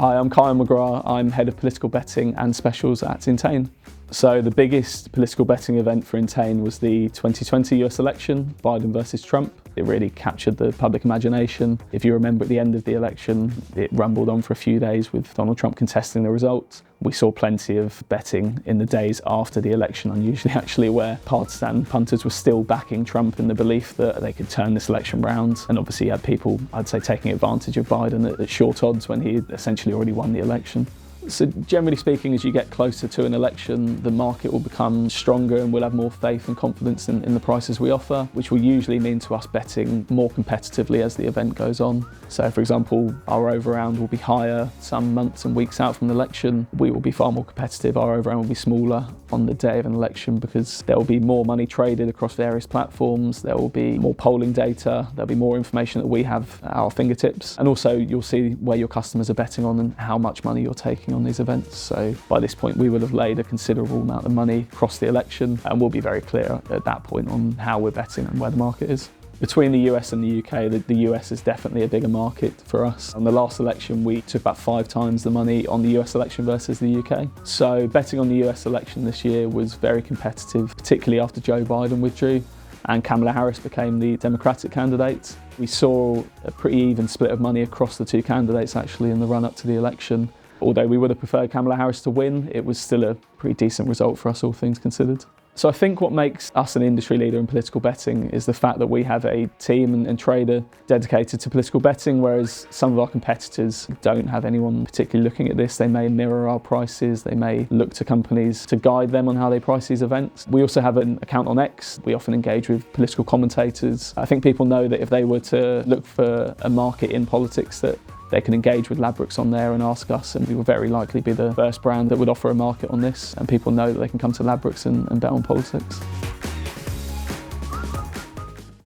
Hi, I'm McGrath. I'm head of political betting and specials at Entain. So the biggest political betting event for Entain was the 2020 US election, Biden versus Trump. It really captured the public imagination. If you remember, at the end of the election, it rumbled on for a few days with Donald Trump contesting the results. We saw plenty of betting in the days after the election, unusually actually, where partisan punters were still backing Trump in the belief that they could turn this election round. And obviously you had people, I'd say, taking advantage of Biden at short odds when he had essentially already won the election. So generally speaking, as you get closer to an election, the market will become stronger and we'll have more faith and confidence in the prices we offer, which will usually mean to us betting more competitively as the event goes on. So for example, our over-round will be higher some months and weeks out from the election. We will be far more competitive. Our over-round will be smaller on the day of an election because there will be more money traded across various platforms. There will be more polling data. There'll be more information that we have at our fingertips. And also you'll see where your customers are betting on and how much money you're taking on these events. So by this point we will have laid a considerable amount of money across the election, and we'll be very clear at that point on how we're betting and where the market is. Between the US and the UK, the US is definitely a bigger market for us. On the last election, we took about 5 times the money on the US election versus the UK. So betting on the US election this year was very competitive, particularly after Joe Biden withdrew and Kamala Harris became the Democratic candidate. We saw a pretty even split of money across the two candidates actually in the run-up to the election. Although we would have preferred Kamala Harris to win, it was still a pretty decent result for us, all things considered. So I think what makes us an industry leader in political betting is the fact that we have a team and trader dedicated to political betting, whereas some of our competitors don't have anyone particularly looking at this. They may mirror our prices, they may look to companies to guide them on how they price these events. We also have an account on X. We often engage with political commentators. I think people know that if they were to look for a market in politics, that they can engage with Ladbrokes on there and ask us, and we will very likely be the first brand that would offer a market on this, and people know that they can come to Ladbrokes and bet on politics.